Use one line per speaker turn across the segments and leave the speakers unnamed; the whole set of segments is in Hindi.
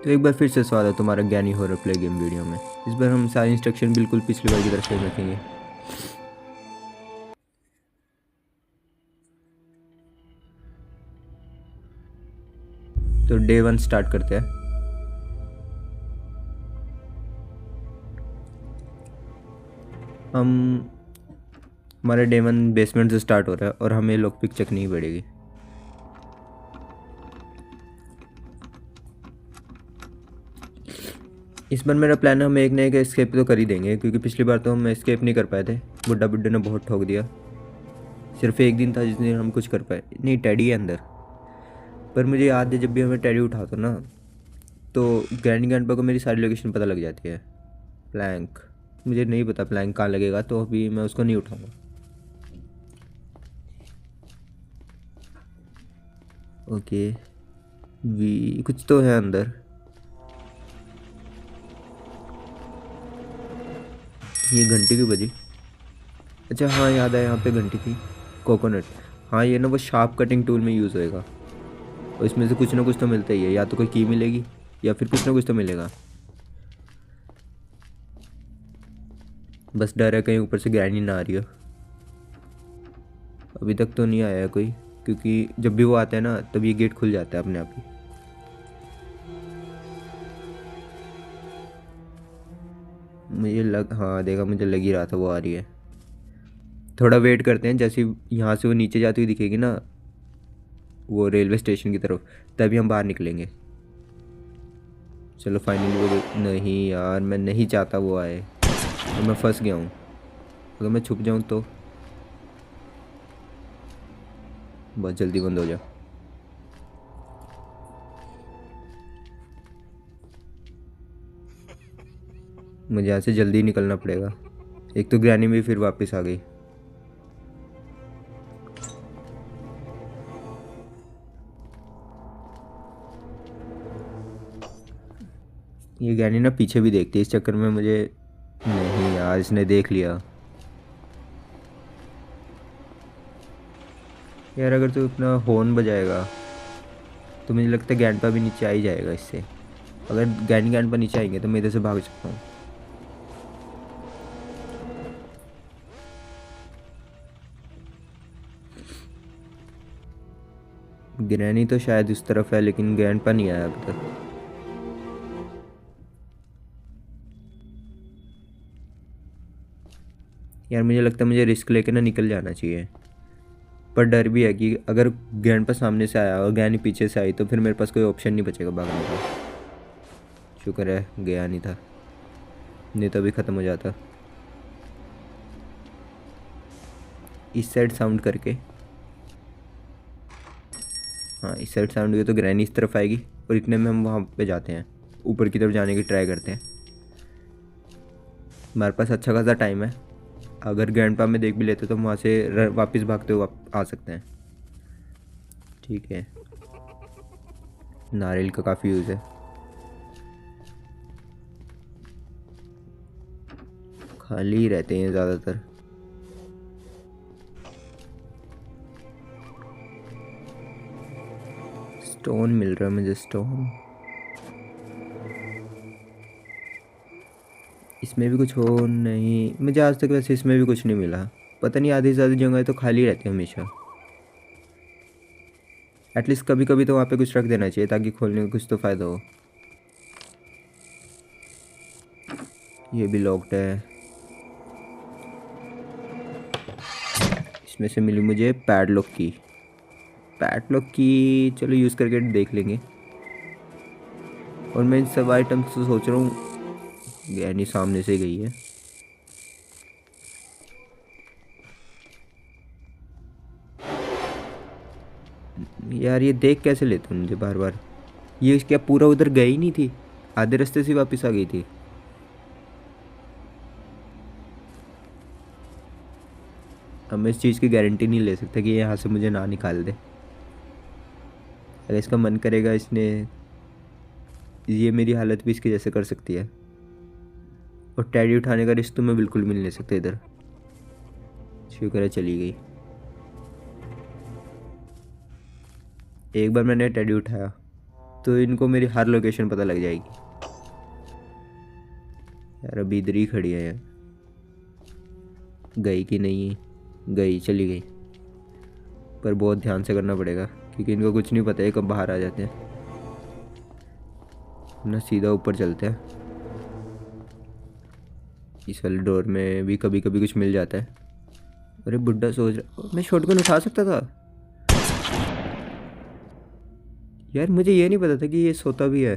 तो एक बार फिर से स्वागत है तुम्हारा ज्ञानी हॉरर प्ले गेम वीडियो में। इस बार हम सारे इंस्ट्रक्शन बिल्कुल पिछली बार की तरह सेम रखेंगे। तो डे 1 स्टार्ट करते हैं। हम हमारा डे 1 बेसमेंट से स्टार्ट हो रहा है और हमें लॉक पिक चेक नहीं पड़ेगी। इस बार मेरा प्लान है हम एक ना एक एस्केप तो कर ही देंगे, क्योंकि पिछली बार तो हम एस्केप नहीं कर पाए थे। बुड्ढा बुड्ढे ने बहुत ठोक दिया। सिर्फ एक दिन था जिस दिन हम कुछ कर पाए। नहीं, टैडी है अंदर। पर मुझे याद है जब भी हमें टैडी उठाता ना तो ग्रैंडपा को मेरी सारी लोकेशन पता लग जाती है। प्लैंक, मुझे नहीं पता प्लैंक कहाँ लगेगा, तो अभी मैं उसको नहीं उठाऊंगा। ओके, वी कुछ तो है अंदर। ये घंटी क्यों बजी? अच्छा हाँ, याद आया, यहाँ पे घंटी थी। कोकोनट। हाँ, ये ना वो शार्प कटिंग टूल में यूज़ होएगा और इसमें से कुछ ना कुछ तो मिलता ही है। या तो कोई की मिलेगी या फिर कुछ ना कुछ तो मिलेगा। बस डर है कहीं ऊपर से ग्रैनी ना आ रही हो। अभी तक तो नहीं आया है कोई, क्योंकि जब भी वो आता है ना तब ये गेट खुल जाता है अपने आप ही। हाँ देखा, मुझे लग ही रहा था वो आ रही है। थोड़ा वेट करते हैं, जैसे यहाँ से वो नीचे जाती हुई दिखेगी ना, वो रेलवे स्टेशन की तरफ, तभी हम बाहर निकलेंगे। चलो फाइनली वो नहीं यार, मैं नहीं चाहता वो आए और मैं फंस गया हूँ। अगर मैं छुप जाऊँ तो बहुत जल्दी बंद हो जा। मुझे यहाँ से जल्दी निकलना पड़ेगा। एक तो ग्रैनी भी फिर वापस आ गई। ये ग्रैनी ना पीछे भी देखती है, इस चक्कर में मुझे। नहीं यार, इसने देख लिया। यार अगर तू अपना हॉर्न बजाएगा तो मुझे लगता है ग्रैंडपा भी नीचे आ ही जाएगा इससे। अगर ग्रैंडपा नीचे आएंगे तो मैं इधर से भाग सकता हूँ। ग्रैनी तो शायद इस तरफ है, लेकिन ग्रैंडपा नहीं आया अभी तक। यार मुझे लगता है मुझे रिस्क लेके ना निकल जाना चाहिए, पर डर भी है कि अगर ग्रैंडपा सामने से आया और ग्रैनी पीछे से आई तो फिर मेरे पास कोई ऑप्शन नहीं बचेगा भागने का। शुक्र है गया नहीं था, नहीं तो अभी ख़त्म हो जाता। इस साइड साउंड करके, हाँ इस साइड साउंड हुई तो ग्रैनी इस तरफ आएगी और इतने में हम वहाँ पे जाते हैं, ऊपर की तरफ जाने की ट्राई करते हैं। हमारे पास अच्छा खासा टाइम है। अगर ग्रैंडपा में देख भी लेते तो हम वहाँ से वापस भागते हुए आ सकते हैं। ठीक है, नारियल का काफ़ी यूज़ है। खाली ही रहते हैं ज़्यादातर। स्टोन मिल रहा है मुझे, स्टोन। इसमें भी कुछ हो नहीं, मुझे आज तक वैसे इसमें भी कुछ नहीं मिला। पता नहीं, आधी से ज़्यादा जगह तो खाली रहती है हमेशा। एटलीस्ट कभी कभी तो वहाँ पे कुछ रख देना चाहिए ताकि खोलने में कुछ तो फ़ायदा हो। ये भी लॉक्ड है। इसमें से मिली मुझे पैडलॉक की। पैडलॉक की चलो यूज़ करके देख लेंगे। और मैं इन सब आइटम्स से सोच रहा हूँ, यानी सामने से गई है। यार ये देख कैसे लेते हो मुझे बार बार? ये क्या पूरा उधर गई नहीं थी? आधे रास्ते से वापस आ गई थी। अब मैं इस चीज़ की गारंटी नहीं ले सकता कि ये यहाँ से मुझे ना निकाल दे। अगर इसका मन करेगा, इसने ये मेरी हालत भी इसके जैसे कर सकती है। और टैडी उठाने का रिस्क तो मैं बिल्कुल भी नहीं ले सकता इधर। शुक्र है चली गई। एक बार मैंने टैडी उठाया तो इनको मेरी हर लोकेशन पता लग जाएगी। यार अभी इधर ही खड़ी है यार, गई कि नहीं? गई, चली गई। पर बहुत ध्यान से करना पड़ेगा क्योंकि इनको कुछ नहीं पता है कब बाहर आ जाते हैं ना। सीधा ऊपर चलते हैं। इस वाले डोर में भी कभी कभी कुछ मिल जाता है। अरे बुड्ढा सोच रहा, मैं शॉटगन उठा सकता था यार, मुझे ये नहीं पता था कि ये सोता भी है।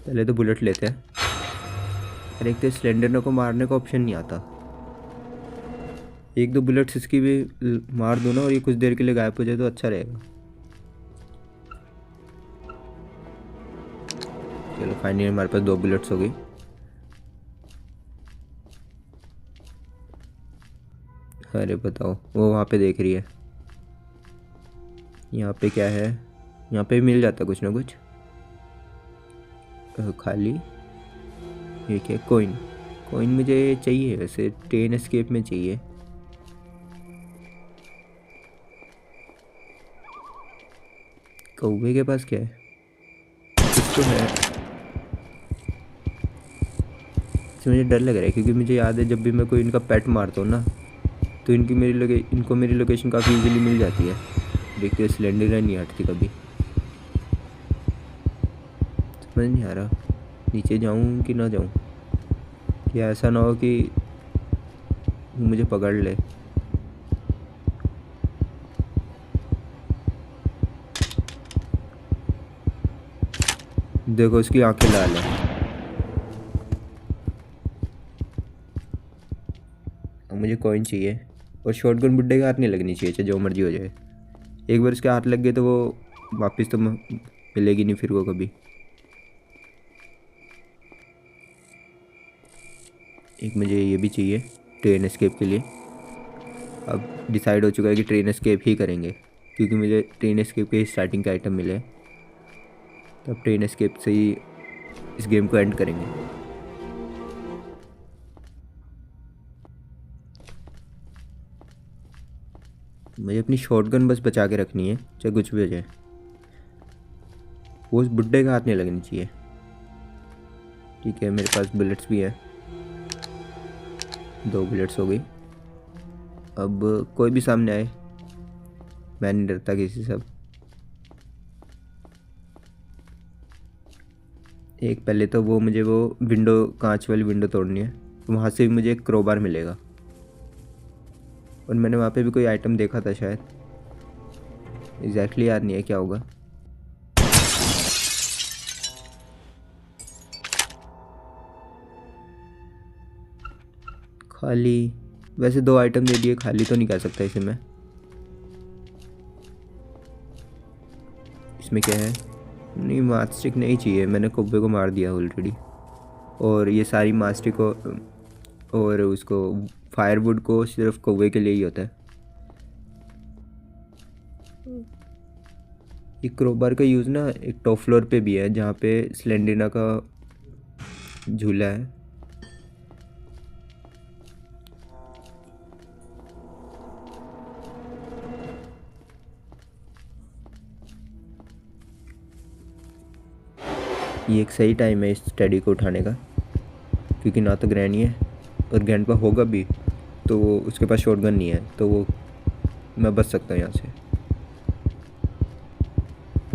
पहले तो बुलेट लेते हैं। अरे एक तो स्लेंडर को मारने का ऑप्शन नहीं आता। एक दो बुलेट्स इसकी भी मार दो ना और ये कुछ देर के लिए गायब हो जाए तो अच्छा रहेगा। चलो फाइनली हमारे पास 2 बुलेट्स हो गई। अरे बताओ, वो वहाँ पे देख रही है। यहाँ पे क्या है? यहाँ पे भी मिल जाता कुछ ना कुछ। खाली ये क्या? कोइन। कोइन मुझे चाहिए वैसे, ट्रेन एस्केप में चाहिए। कौवे के पास क्या है? कुछ तो है। इससे मुझे डर लग रहा है क्योंकि मुझे याद है जब भी मैं कोई इनका पेट मारता हूँ ना तो इनको मेरी लोकेशन काफ़ी इजीली मिल जाती है। देखते सिलेंडर नहीं हटती कभी। समझ नहीं आ रहा नीचे जाऊँ कि ना जाऊँ, कि ऐसा ना हो कि मुझे पकड़ ले। देखो उसकी आंखें लाल है। अब मुझे कॉइन चाहिए और शॉटगन बुड्ढे के हाथ नहीं लगनी चाहिए, चाहे जो मर्जी हो जाए। एक बार उसके हाथ लग गए तो वो वापस तो मिलेगी नहीं फिर वो कभी। एक मुझे ये भी चाहिए ट्रेन एस्केप के लिए। अब डिसाइड हो चुका है कि ट्रेन एस्केप ही करेंगे क्योंकि मुझे ट्रेन एस्केप के स्टार्टिंग के आइटम मिले। तो अब ट्रेन एस्केप से ही इस गेम को एंड करेंगे। मुझे अपनी शॉटगन बस बचा के रखनी है चाहे कुछ भी हो जाए। वो उस बुड्ढे का हाथ नहीं लगनी चाहिए। ठीक है, मेरे पास बुलेट्स भी है। 2 बुलेट्स हो गई। अब कोई भी सामने आए मैं नहीं डरता किसी से। एक पहले तो वो मुझे वो विंडो, कांच वाली विंडो तोड़नी है। वहाँ से भी मुझे एक क्रोबार मिलेगा और मैंने वहाँ पे भी कोई आइटम देखा था शायद, एग्जैक्टली याद नहीं है क्या होगा। खाली, वैसे 2 आइटम दे दिए, खाली तो नहीं कह सकता इसे मैं। इसमें क्या है? नहीं, मास्टिक नहीं चाहिए, मैंने कौवे को मार दिया ऑलरेडी। और ये सारी मास्टिक और उसको फायरवुड को सिर्फ कौवे के लिए ही होता है। ये क्रोबार का यूज़ ना एक टॉप फ्लोर पे भी है जहाँ पे स्लेंडरिना का झूला है। ये एक सही टाइम है इस टेडी को उठाने का क्योंकि ना तो ग्रैनी है और ग्रैंडपा होगा भी तो उसके पास शॉटगन नहीं है, तो वो मैं बच सकता हूँ यहाँ से।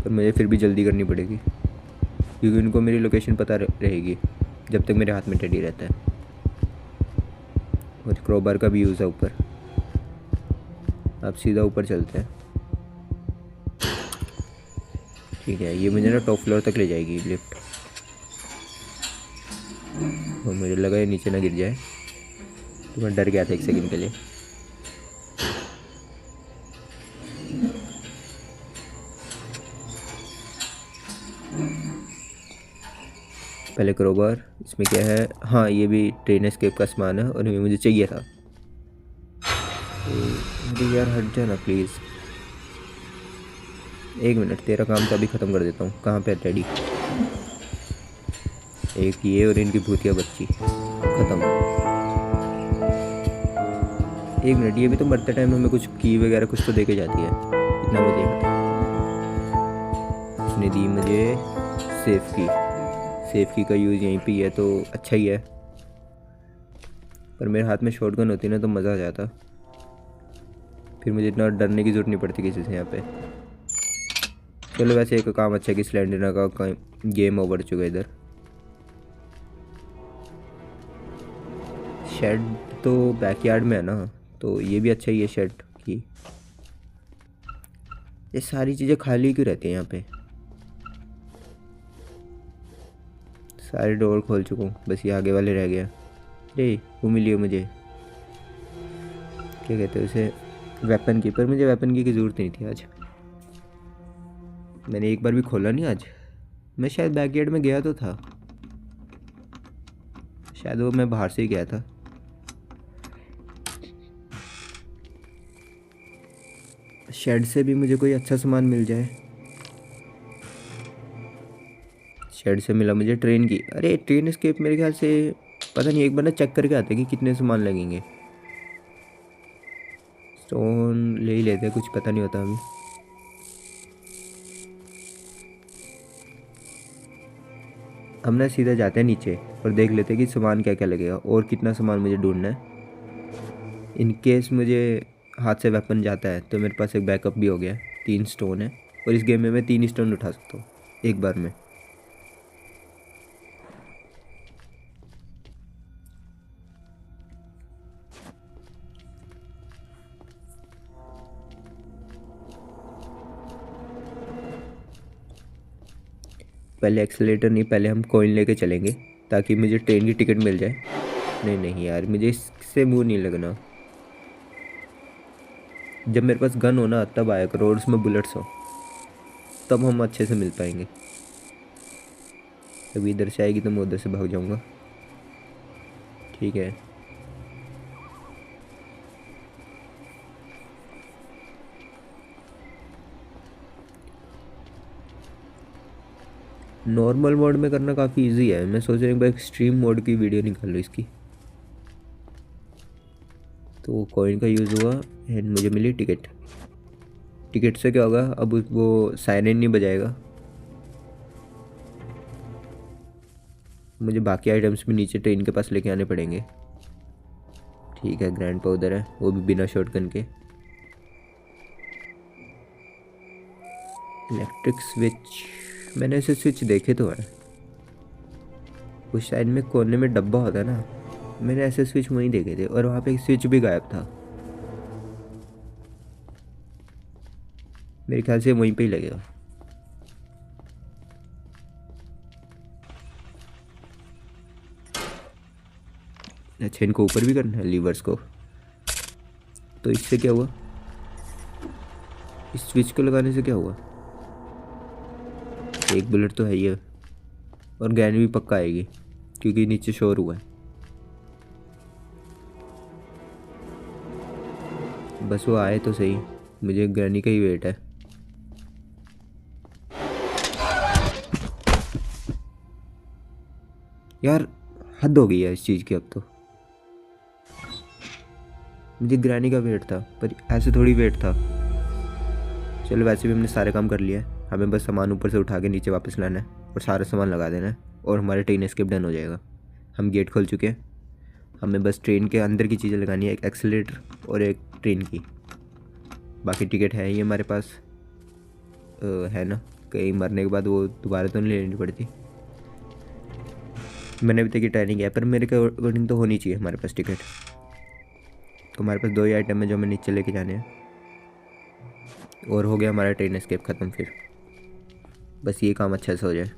पर मुझे फिर भी जल्दी करनी पड़ेगी क्योंकि उनको मेरी लोकेशन पता रहेगी जब तक मेरे हाथ में टेडी रहता है। और क्रोबार का भी यूज़ है ऊपर। आप सीधा ऊपर चलते हैं। ठीक है, ये मुझे ना टॉप फ्लोर तक ले जाएगी लिफ्ट। और मुझे लगा ये नीचे ना गिर जाए तो मैं डर गया था एक सेकंड के लिए। पहले क्रोबार, इसमें क्या है? हाँ, ये भी ट्रेन एस्केप का सामान है और ये मुझे चाहिए था। अरे यार हट जाना प्लीज़। 1 मिनट, तेरा काम तो अभी ख़त्म कर देता हूँ। कहाँ पे है टेडी? एक ये और इनकी भूतिया बच्ची, ख़त्म। 1 मिनट, ये भी तो मरते टाइम हमें कुछ की वगैरह कुछ तो दे के जाती है, इतना मुझे पता है। इसने दी मुझे सेफ की। सेफ की का यूज़ यहीं पे ही है तो अच्छा ही है, पर मेरे हाथ में शॉटगन होती ना तो मज़ा आ जाता, फिर मुझे इतना डरने की ज़रूरत नहीं पड़ती किसी से यहाँ पे। चलो वैसे एक काम अच्छा है कि स्लेंडर का गेम ओवर चुका है इधर। शेड तो बैकयार्ड में है ना, तो ये भी अच्छा ही है शेड की। ये सारी चीज़ें खाली क्यों रहती हैं यहाँ पे? सारे डोर खोल चुका हूँ, बस ये आगे वाले रह गया। अरे वो मिली है मुझे, क्या कहते हैं उसे, वेपन की। पर मुझे वेपन की ज़रूरत नहीं थी आज, मैंने एक बार भी खोला नहीं आज। मैं शायद बैकयार्ड में गया तो था, शायद वो मैं बाहर से ही गया था। शेड से भी मुझे कोई अच्छा सामान मिल जाए। शेड से मिला मुझे ट्रेन की। अरे ट्रेन एस्केप मेरे ख्याल से, पता नहीं, एक बार ना चेक करके आते कि कितने सामान लगेंगे। स्टोन ले ही लेते, कुछ पता नहीं होता अभी। हम ना सीधा जाते हैं नीचे और देख लेते हैं कि सामान क्या क्या लगेगा और कितना सामान मुझे ढूंढना है। इन केस मुझे हाथ से वेपन जाता है तो मेरे पास एक बैकअप भी हो गया। 3 स्टोन है और इस गेम में मैं 3 स्टोन उठा सकता हूँ एक बार में। पहले एक्सेलेरेटर नहीं, पहले हम कॉइन लेके चलेंगे ताकि मुझे ट्रेन की टिकट मिल जाए। नहीं नहीं यार, मुझे इससे मुँह नहीं लगना। जब मेरे पास गन हो ना तब आया करो, और उसमें बुलेट्स हो, तब हम अच्छे से मिल पाएंगे। अभी इधर से आएगी तो मैं उधर से भाग जाऊंगा। ठीक है। नॉर्मल मोड में करना काफ़ी इजी है। मैं सोच रहा हूँ एक्सट्रीम मोड की वीडियो निकाल लो इसकी। तो कॉइन का यूज़ हुआ एंड मुझे मिली टिकट। टिकट से क्या होगा, अब वो साइरन नहीं बजाएगा। मुझे बाकी आइटम्स भी नीचे ट्रेन के पास लेके आने पड़ेंगे। ठीक है, ग्रैंड पाउडर है, वो भी बिना शॉटगन के। इलेक्ट्रिक स्विच, मैंने ऐसे स्विच देखे तो है, उस साइड में कोने में डब्बा होता है ना, मैंने ऐसे स्विच वहीं देखे थे और वहाँ पे एक स्विच भी गायब था। मेरे ख्याल से वहीं पे ही लगेगा। अच्छा, इनको ऊपर भी करना है लीवर्स को। तो इससे क्या हुआ, इस स्विच को लगाने से क्या हुआ? एक बुलेट तो है ही है और गैन भी पक्का आएगी क्योंकि नीचे शोर हुआ है। बस वो आए तो सही, मुझे गैनी का ही वेट है। यार हद हो गई है इस चीज़ की अब तो। मुझे ग्रैनी का वेट था पर ऐसे थोड़ी वेट था। चलो वैसे भी हमने सारे काम कर लिया है, हमें बस सामान ऊपर से उठा के नीचे वापस लाना है और सारा सामान लगा देना है और हमारे ट्रेन एस्केप डन हो जाएगा। हम गेट खोल चुके हैं, हमें बस ट्रेन के अंदर की चीज़ें लगानी है, एक एक्सीलेटर और एक ट्रेन की। बाकी टिकट है ही हमारे पास, है ना, कहीं मरने के बाद वो दोबारा तो नहीं लेनी पड़ती। मैंने अभी तक ये ट्राई नहीं किया पर मेरे के अकॉर्डिंग तो होनी चाहिए हमारे पास टिकट। तो हमारे पास 2 ही आइटम है जो हमें नीचे लेके जाने हैं और हो गया हमारा ट्रेन एस्केप ख़त्म। फिर बस ये काम अच्छा से हो जाए।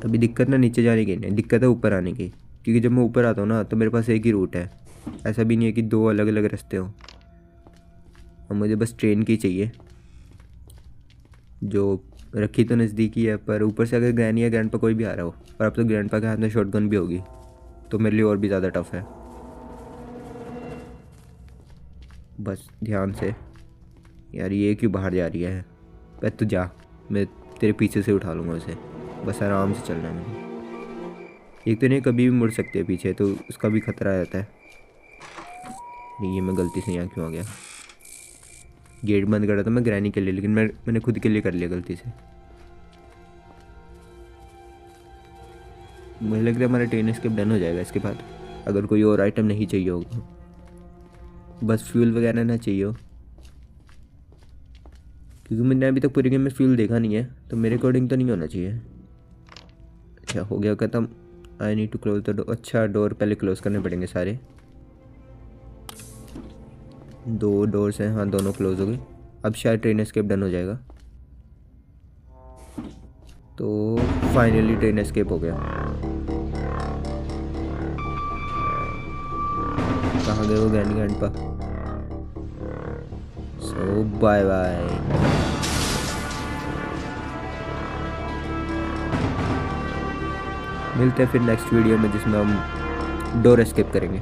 अभी दिक्कत ना नीचे जाने की नहीं, दिक्कत है ऊपर आने की, क्योंकि जब मैं ऊपर आता हूँ ना तो मेरे पास एक ही रूट है, ऐसा भी नहीं है कि 2 अलग अलग रास्ते हों। और मुझे बस ट्रेन की चाहिए जो रखी तो नज़दीकी है, पर ऊपर से अगर ग्रैनी या ग्रैंड पा कोई भी आ रहा हो, और अब तो ग्रैंड पा के हाथ में शॉटगन भी होगी तो मेरे लिए और भी ज़्यादा टफ है। बस ध्यान से। यार ये क्यों बाहर जा रही है? बस तू जा, मैं तेरे पीछे से उठा लूँगा उसे, बस आराम से चलना है मुझे। एक तो नहीं कभी भी मुड़ सकती है पीछे, तो उसका भी खतरा रहता है। नहीं, ये मैं गलती से यहाँ क्यों आ गया? गेट बंद कर रहा था मैं ग्रैनी के लिए, लेकिन मैंने खुद के लिए कर लिया गलती से। मुझे लग रहा है हमारा ट्रेन एस्केप डन हो जाएगा इसके बाद, अगर कोई और आइटम नहीं चाहिए होगा, बस फ्यूल वगैरह ना चाहिए हो, क्योंकि मैंने अभी तक पूरी गेम में फ्यूल देखा नहीं है, तो मेरे अकॉर्डिंग तो नहीं होना चाहिए। अच्छा, हो गया ख़त्म। I need to close the door. अच्छा, डोर पहले क्लोज करने पड़ेंगे सारे। 2 डोर्स हैं, हाँ दोनों क्लोज हो गए। अब शायद ट्रेन एस्केप डन हो जाएगा। तो फाइनली ट्रेन एस्केप हो गया। कहाँ गए वो ग्रैनी ग्रैंडपा? सो बाय बाय। मिलते हैं फिर नेक्स्ट वीडियो में, जिसमें हम डोर एस्केप करेंगे।